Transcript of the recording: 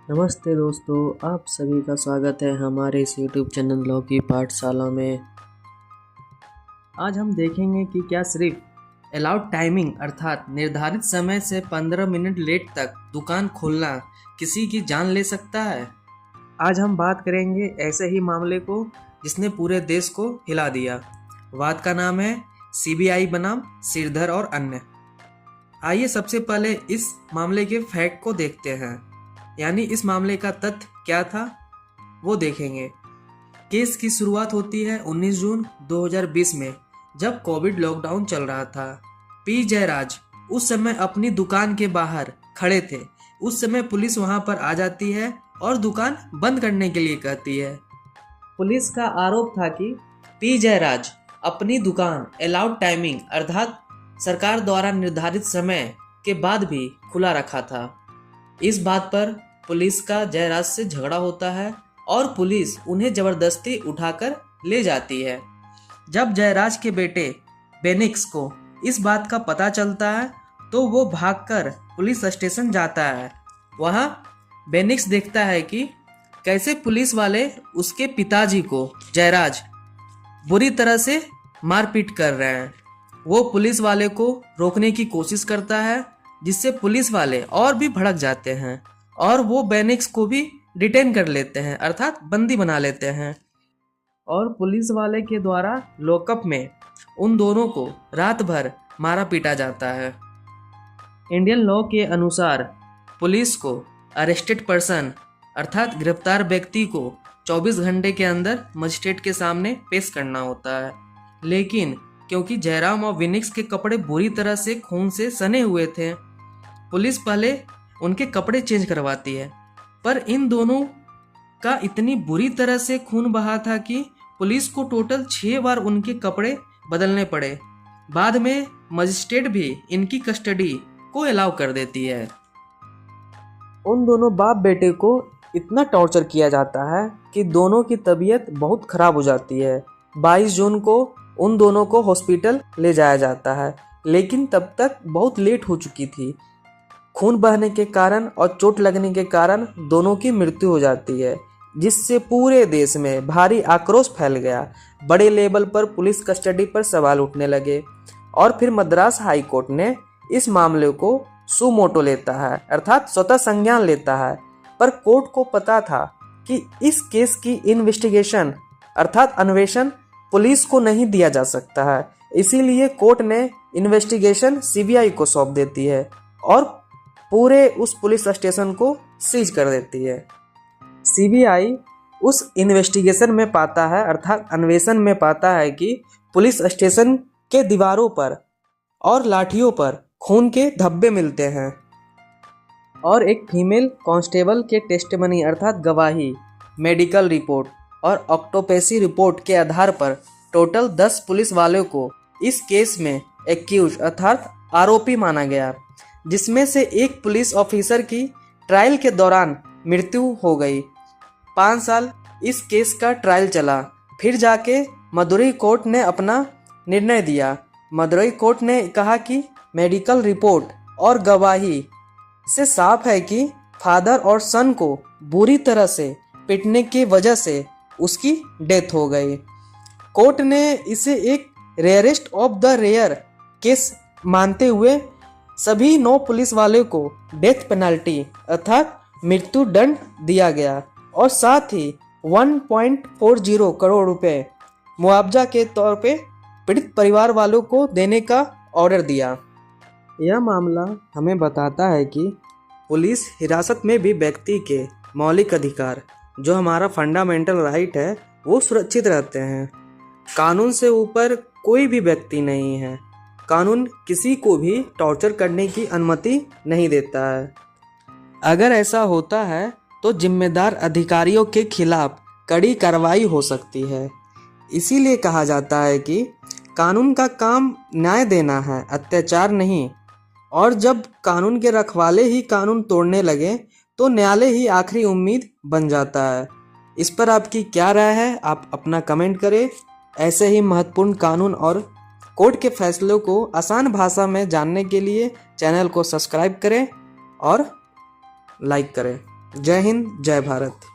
नमस्ते दोस्तों, आप सभी का स्वागत है हमारे इस YouTube चैनल लॉ की पाठशाला में। आज हम देखेंगे कि क्या सिर्फ अलाउड टाइमिंग अर्थात निर्धारित समय से 15 मिनट लेट तक दुकान खोलना किसी की जान ले सकता है। आज हम बात करेंगे ऐसे ही मामले को जिसने पूरे देश को हिला दिया। वाद का नाम है CBI बनाम सिरधर और अन्य। आइए सबसे पहले इस मामले के फैक्ट को देखते हैं, यानी इस मामले का तथ्य क्या था वो देखेंगे। केस की शुरुआत होती है 19 जून 2020 में, जब कोविड लॉकडाउन चल रहा था। पी जयराज उस समय अपनी दुकान के बाहर खड़े थे। उस समय पुलिस वहां पर आ जाती है और दुकान बंद करने के लिए कहती है। पुलिस का आरोप था कि पी जयराज अपनी दुकान अलाउड टाइमिंग अर्थात सरकार द्वारा निर्धारित समय के बाद भी खुला रखा था। इस बात पर पुलिस का जयराज से झगड़ा होता है और पुलिस उन्हें जबरदस्ती उठाकर ले जाती है। जब जयराज के बेटे बेनिक्स को इस बात का पता चलता है तो वो भागकर पुलिस स्टेशन जाता है। वहाँ बेनिक्स देखता है कि कैसे पुलिस वाले उसके पिताजी को जयराज बुरी तरह से मारपीट कर रहे हैं। वो पुलिस वाले को रोकने की कोशिश करता है, जिससे पुलिस वाले और भी भड़क जाते हैं और वो बेनिक्स को भी डिटेन कर लेते हैं अर्थात बंदी बना लेते हैं। और पुलिस वाले के द्वारा लॉकअप में उन दोनों को रात भर मारा पीटा जाता है। इंडियन लॉ के अनुसार पुलिस को अरेस्टेड पर्सन अर्थात गिरफ्तार व्यक्ति को 24 घंटे के अंदर मजिस्ट्रेट के सामने पेश करना होता है। लेकिन क्योंकि जयराम और विनिक्स के कपड़े बुरी तरह से खून से सने हुए थे, पुलिस पहले उनके कपड़े चेंज करवाती है, पर इन दोनों का इतनी बुरी तरह से खून बहा था कि पुलिस को टोटल 6 बार उनके कपड़े बदलने पड़े। बाद में मजिस्ट्रेट भी इनकी कस्टडी को अलाउ कर देती है। उन दोनों बाप बेटे को इतना टॉर्चर किया जाता है कि दोनों की तबीयत बहुत खराब हो जाती है। 22 जून को उन दोनों को हॉस्पिटल ले जाया जाता है, लेकिन तब तक बहुत लेट हो चुकी थी। खून बहने के कारण और चोट लगने के कारण दोनों की मृत्यु हो जाती है, जिससे पूरे देश में भारी आक्रोश फैल गया। बड़े लेवल पर पुलिस कस्टडी पर सवाल उठने लगे और फिर मद्रास हाई कोर्ट ने इस मामले को सुमोटो लेता है अर्थात स्वतः संज्ञान लेता है। पर कोर्ट को पता था कि इस केस की इन्वेस्टिगेशन अर्थात अन्वेषण पुलिस को नहीं दिया जा सकता है, इसीलिए कोर्ट ने इन्वेस्टिगेशन CBI को सौंप देती है और पूरे उस पुलिस स्टेशन को सीज कर देती है। CBI उस इन्वेस्टिगेशन में पाता है अर्थात अन्वेषण में पाता है कि पुलिस स्टेशन के दीवारों पर और लाठियों पर खून के धब्बे मिलते हैं और एक फीमेल कांस्टेबल के टेस्टिमनी अर्थात गवाही, मेडिकल रिपोर्ट और ऑटोप्सी रिपोर्ट के आधार पर टोटल 10 पुलिस वालों को इस केस में एक्यूज अर्थात आरोपी माना गया, जिसमें से एक पुलिस ऑफिसर की ट्रायल के दौरान मृत्यु हो गई। 5 साल इस केस का ट्रायल चला, फिर जाके मदुरई कोर्ट ने अपना निर्णय दिया। मदुरई कोर्ट ने कहा कि मेडिकल रिपोर्ट और गवाही से साफ है कि फादर और सन को बुरी तरह से पीटने की वजह से उसकी डेथ हो गई। कोर्ट ने इसे एक rarest of the rare case मानते हुए सभी 9 पुलिस वाले को डेथ पेनल्टी अर्थात मृत्यु दंड दिया गया और साथ ही 1.40 करोड़ रुपए मुआवजा के तौर पे पीड़ित परिवार वालों को देने का ऑर्डर दिया। यह मामला हमें बताता है कि पुलिस हिरासत में भी व्यक्ति के मौलिक अधिकार, जो हमारा फंडामेंटल राइट है, वो सुरक्षित रहते हैं। कानून से ऊपर कोई भी व्यक्ति नहीं है। कानून किसी को भी टॉर्चर करने की अनुमति नहीं देता है। अगर ऐसा होता है तो जिम्मेदार अधिकारियों के खिलाफ कड़ी कार्रवाई हो सकती है। इसीलिए कहा जाता है कि कानून का काम न्याय देना है, अत्याचार नहीं। और जब कानून के रखवाले ही कानून तोड़ने लगे तो न्यायालय ही आखिरी उम्मीद बन जाता है। इस पर आपकी क्या राय है, आप अपना कमेंट करें। ऐसे ही महत्वपूर्ण कानून और कोर्ट के फैसलों को आसान भाषा में जानने के लिए चैनल को सब्सक्राइब करें और लाइक करें। जय हिंद, जय भारत।